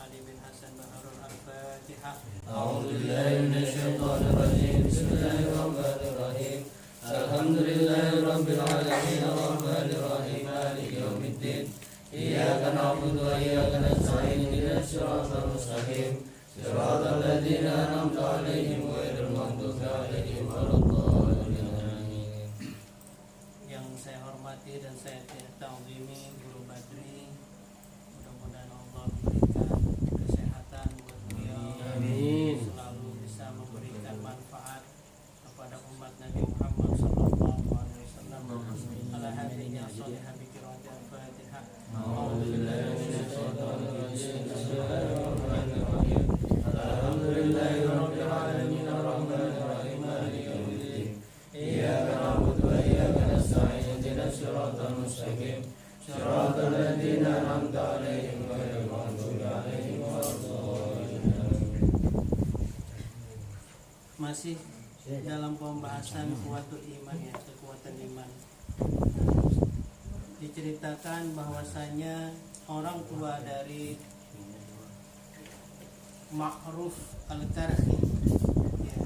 Ali bin Hasan Baharul Al-Fatihah. A'udzubillahi minasyaitonir rajim. Bismillahirrahmanirrahim. Alhamdulillahirabbil alamin arrahmanir rahim maliki yaumiddin. Iyyaka na'budu wa iyyaka nasta'in ihdinas siratal mustaqim. Siratal ladzina an'amta 'alaihim ghairil maghdubi 'alaihim waladdallin. Yang saya hormati dan saya ta'zimi Guru Badri, mudah-mudahan Allah memberikan kesehatan buat beliau. Amin. Selalu bisa memberikan manfaat kepada umat Nabi Muhammad sallallahu alaihi wasallam. Ala hadinya sholihah bi qiraatil Fatihah. A'udzubillahi minasyaitonir rajim. Bismillahirrahmanirrahim. Alhamdulillahirabbil alamin arrahmanir rahim maliki yaumiddin. Iyyaka na'budu wa iyyaka nasta'in ihdinas siratal mustaqim. Siratal ladzina an'amta 'alaihim ghairil maghdubi 'alaihim waladdallin. Masih dalam pembahasan kuatul iman, ya, kekuatan iman. Diceritakan bahwasanya orang tua dari Ma'ruf Al-Karhi, ya.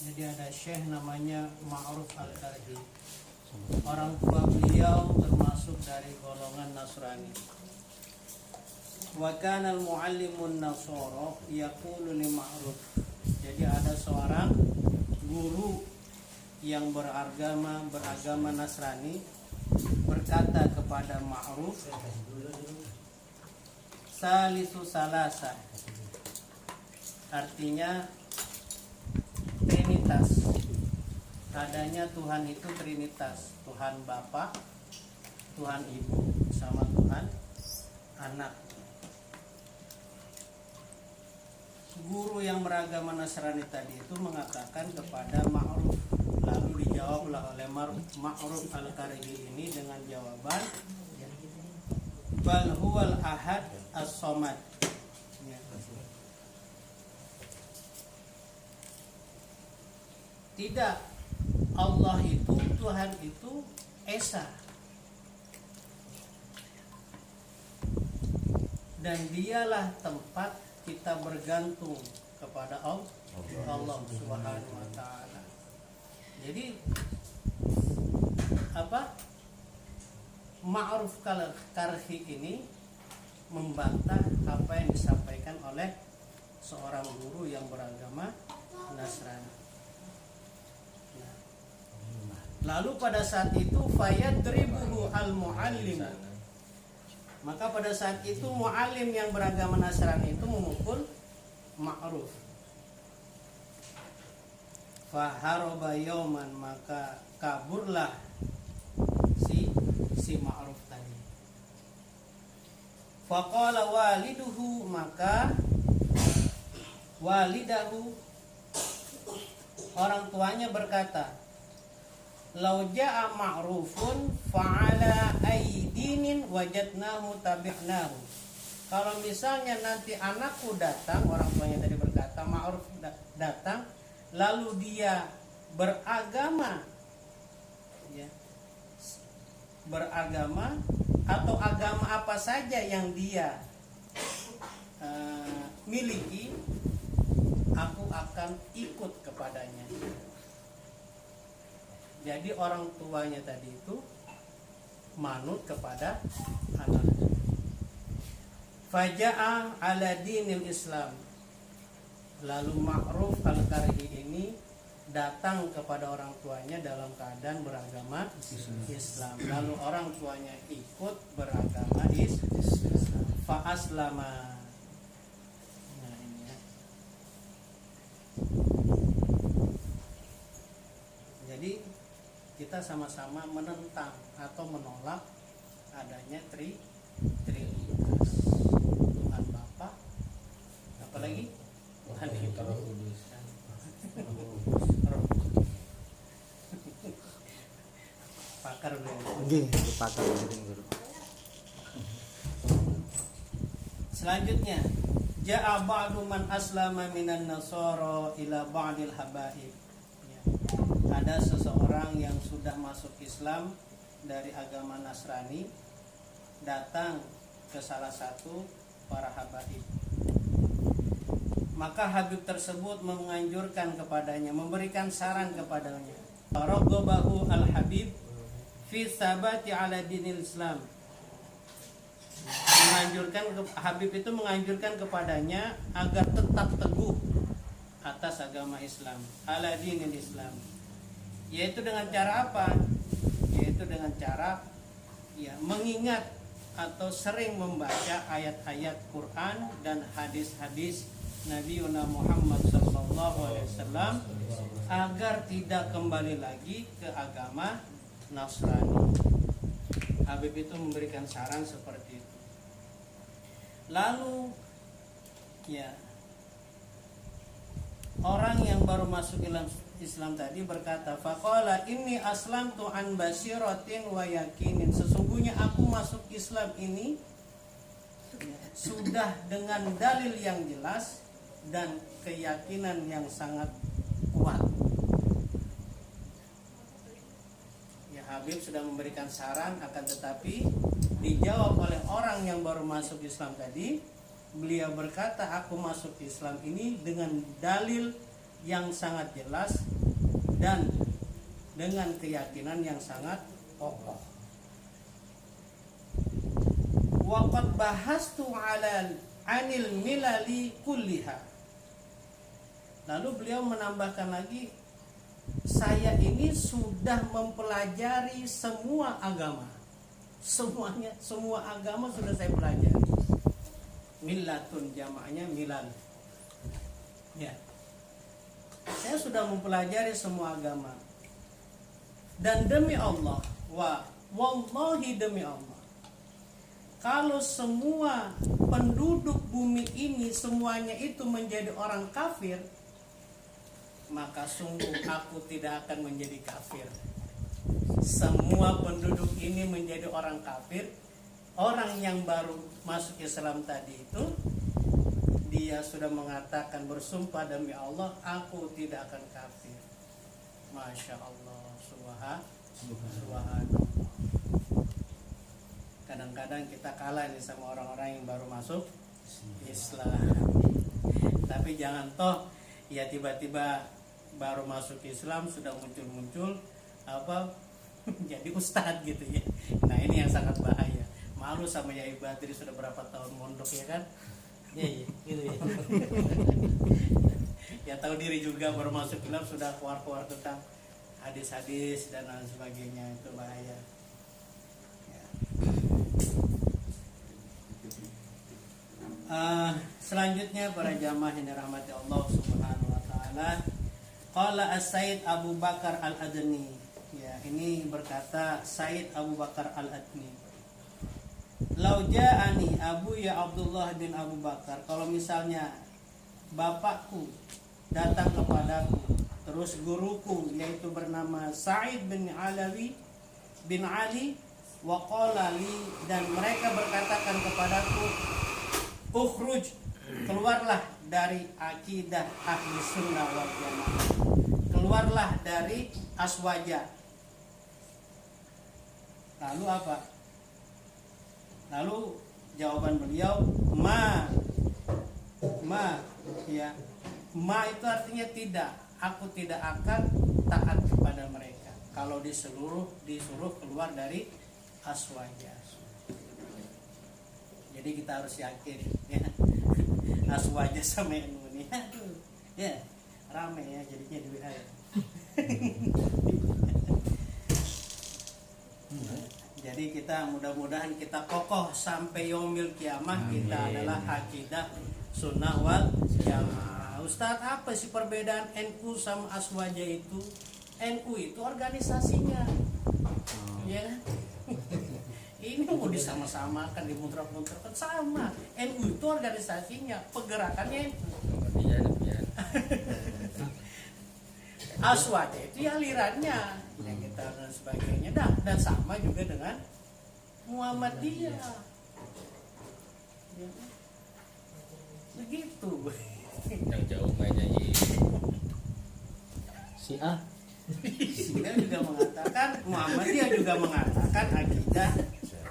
Jadi ada syekh namanya Ma'ruf Al-Karhi. Orang tua beliau termasuk dari golongan Nasrani. Wa kana al-muallimun Nasara yaqulu li Ma'ruf. Jadi ada seorang guru yang beragama Nasrani berkata kepada Ma'ruf, Salisu salasa, artinya Trinitas. Adanya Tuhan itu Trinitas, Tuhan Bapa, Tuhan Ibu, sama Tuhan Anak. Guru yang beragama Nasrani tadi itu mengatakan kepada Ma'ruf, lalu dijawablah oleh Ma'ruf Al-Karhi ini dengan jawaban, Bal huwal ahad as-somad. Tidak, Allah itu, Tuhan itu Esa, dan dialah tempat kita bergantung kepada Allah Subhanahu wa ta'ala. Jadi Ma'ruf Karhi ini membantah apa yang disampaikan oleh seorang guru yang beragama Nasrani. Nah, lalu pada saat itu fayadribuhu al-muallim. Maka pada saat itu muallim yang beragama Nasrani itu memukul Ma'ruf. Faharoba yauman, maka kaburlah si Ma'ruf tadi. Faqala waliduhu, maka walidahu, orang tuanya berkata, Lau ja'a Ma'rufun fa'ala aydinin wajadnahu tabi'nahu. Kalau misalnya nanti anakku datang, orang tuanya tadi berkata, Ma'ruf datang, lalu dia beragama, ya, beragama atau agama apa saja yang dia miliki, aku akan ikut kepadanya. Jadi orang tuanya tadi itu manut kepada anaknya. Faja'a ala dinil Islam. Lalu Ma'ruf Al-Karhi ini datang kepada orang tuanya dalam keadaan beragama Islam. Lalu orang tuanya ikut beragama Islam. Fa'aslama. Nah, ini ya. Jadi kita sama-sama menentang atau menolak adanya Trinitas, Tuhan Bapa, apalagi Tuhan Ibu, pakar Pakar guru. Selanjutnya, ja'a ba'du man aslama minan nasara ila ba'dil habaib. Ya. Ada seseorang yang sudah masuk Islam dari agama Nasrani datang ke salah satu para habaib. Maka Habib tersebut menganjurkan kepadanya, memberikan saran kepadanya. Raghabahu al-Habib fi sabati ala dinil Islam. Habib itu menganjurkan kepadanya agar tetap teguh atas agama Islam, ala dinil Islam. Yaitu dengan cara apa? Yaitu dengan cara mengingat atau sering membaca ayat-ayat Quran dan hadis-hadis Nabi Muhammad SAW agar tidak kembali lagi ke agama Nasrani. Habib itu memberikan saran seperti itu. Lalu orang yang baru masuk Islam tadi berkata, faqala inni aslamtu an basiratin wa yakinin. Sesungguhnya aku masuk Islam ini sudah dengan dalil yang jelas dan keyakinan yang sangat kuat. Habib sudah memberikan saran, akan tetapi dijawab oleh orang yang baru masuk Islam tadi. Beliau berkata, aku masuk Islam ini dengan dalil yang sangat jelas dan dengan keyakinan yang sangat kokoh. Waqad bahastu anil milali kulliha. Lalu beliau menambahkan lagi, saya ini sudah mempelajari semua agama. Semua agama sudah saya pelajari. Millatun jamaknya milal. Ya. Saya sudah mempelajari semua agama. Dan demi Allah, wallahi demi Allah, kalau semua penduduk bumi ini semuanya itu menjadi orang kafir, maka sungguh aku tidak akan menjadi kafir. Semua penduduk ini menjadi orang kafir. Orang yang baru masuk Islam tadi itu, dia sudah mengatakan, bersumpah demi Allah, aku tidak akan kafir. Masya Allah, subhanallah. Kadang-kadang kita kalah nih sama orang-orang yang baru masuk Islam. Tapi jangan toh tiba-tiba baru masuk Islam sudah muncul jadi ustadz gitu ya. Nah ini yang sangat bahaya. Malu sama Yai Badri, sudah berapa tahun mondok ya kan? Iya gitu ya. Ya tahu diri juga baru masuk Islam sudah keluar tentang hadis-hadis dan lain sebagainya, itu bahaya. Ya. Selanjutnya para jamaah yang dirahmati Allah Subhanahu wa taala, qala As-Said Abu Bakar Al-Adni. Ya, ini berkata Said Abu Bakar Al-Adni. Lau ja'ani Abu ya Abdullah bin Abu Bakar, kalau misalnya bapakku datang kepadaku, terus guruku yaitu bernama Sa'id bin Ali wa qala li, dan mereka berkatakan kepadaku, ukhruj, keluarlah dari akidah ahli sunnah wal jamaah, keluarlah dari aswaja. Lalu apa? Lalu jawaban beliau, ma ya, ma itu artinya tidak, aku tidak akan taat kepada mereka kalau disuruh keluar dari aswaja. Jadi kita harus yakin ya, aswaja sama NU ini, ya rame ya jadinya di WA. Jadi kita mudah-mudahan kita kokoh sampai yaumil kiamah. Kita adalah akidah sunnah wal jamaah. Ustadz, apa sih perbedaan NU sama aswaja itu? NU itu organisasinya, ya kan? Ini mau disama-samakan, dimuntrak-muntrakan sama. NU itu organisasinya, pergerakannya itu. Aswaja itu ya alirannya, yang kita dan sebagainya. Dan sama juga dengan Muhammadiyah. Ya. Begitu. Yang jauh mainnya Syiah juga mengatakan, Muhammadiyah juga mengatakan akidah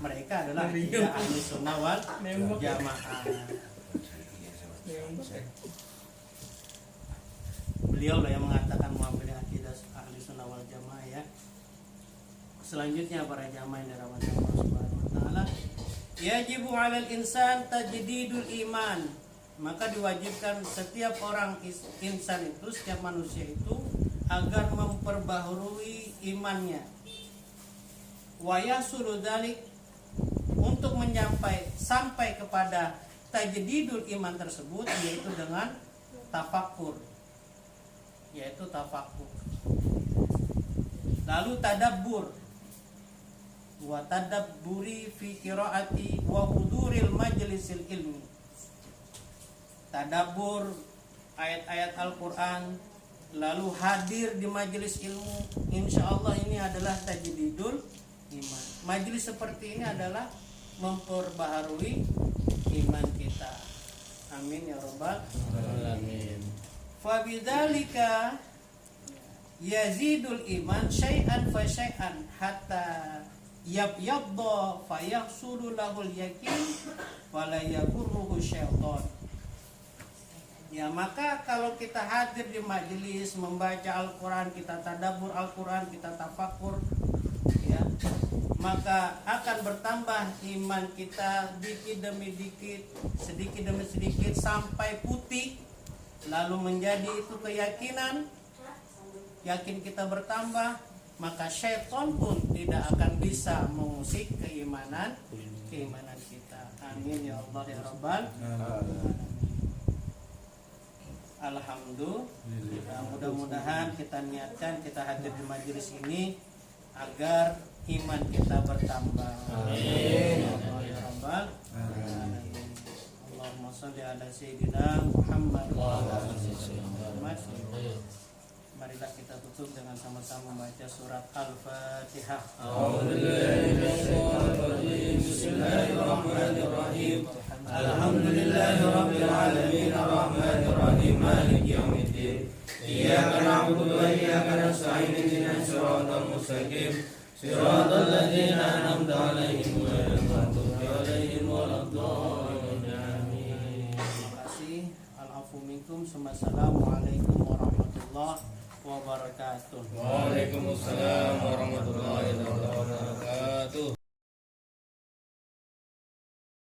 mereka adalah akidah ahli sunnah wal jamaah. Beliau lah yang mengatakan mengambil akidah ahli sunnah wal jamaah ya. Selanjutnya para jamaah yang dirahmati Allah Subhanahu wa taala, yajibu 'alal insan tajdidul iman. Maka diwajibkan setiap orang insan itu, setiap manusia itu agar memperbaharui imannya. Wa yasulu dzalik, untuk sampai kepada tajdidul iman tersebut, yaitu dengan tafakkur. Lalu tadabbur, wa tadabburi fi qiraati wa huduril majlisil ilmi. Tadabbur ayat-ayat Al-Qur'an, lalu hadir di majelis ilmu, insyaallah ini adalah tajdidul iman. Majelis seperti ini adalah memperbaharui iman kita. Amin ya rabbal alamin. Fa bidzalika yazidul iman syai'an fa syai'an hatta yabyadda fa yahsulu lahul yakin wa la yaghurruhu syaitan. Ya, maka kalau kita hadir di majelis membaca Al-Quran, kita tadabbur Al-Quran, kita tafakkur, ya, maka akan bertambah iman kita dikit demi dikit, sedikit demi sedikit sampai putih, lalu menjadi itu keyakinan, yakin kita bertambah, maka syaitan pun tidak akan bisa mengusik keimanan kita. Amin ya Allah ya Rabbal alamin. Alhamdulillah, mudah-mudahan kita niatkan kita hadir di majelis ini agar iman kita bertambah. Amin ya Allah ya Rabbal alamin. Allahumma shalli ala sayyidina Muhammad wa ala ali Muhammad. Marilah kita tutup dengan sama-sama membaca surat Al-Fatihah. Bismillahirrahmanirrahim. Alhamdulillahirabbil alamin arrahmanir rahim maliki yaumiddin. Iyyaka na'budu wa iyyaka nasta'in ihdinas siratal mustaqim. Siratal ladzina an'amta 'alaihim ghairil maghdubi 'alaihim waladdallin. Amin. Terima kasih. Al-afu minkum. Assalamualaikum warahmatullahi wabarakatuh. Waalaikumsalam warahmatullahi wabarakatuh.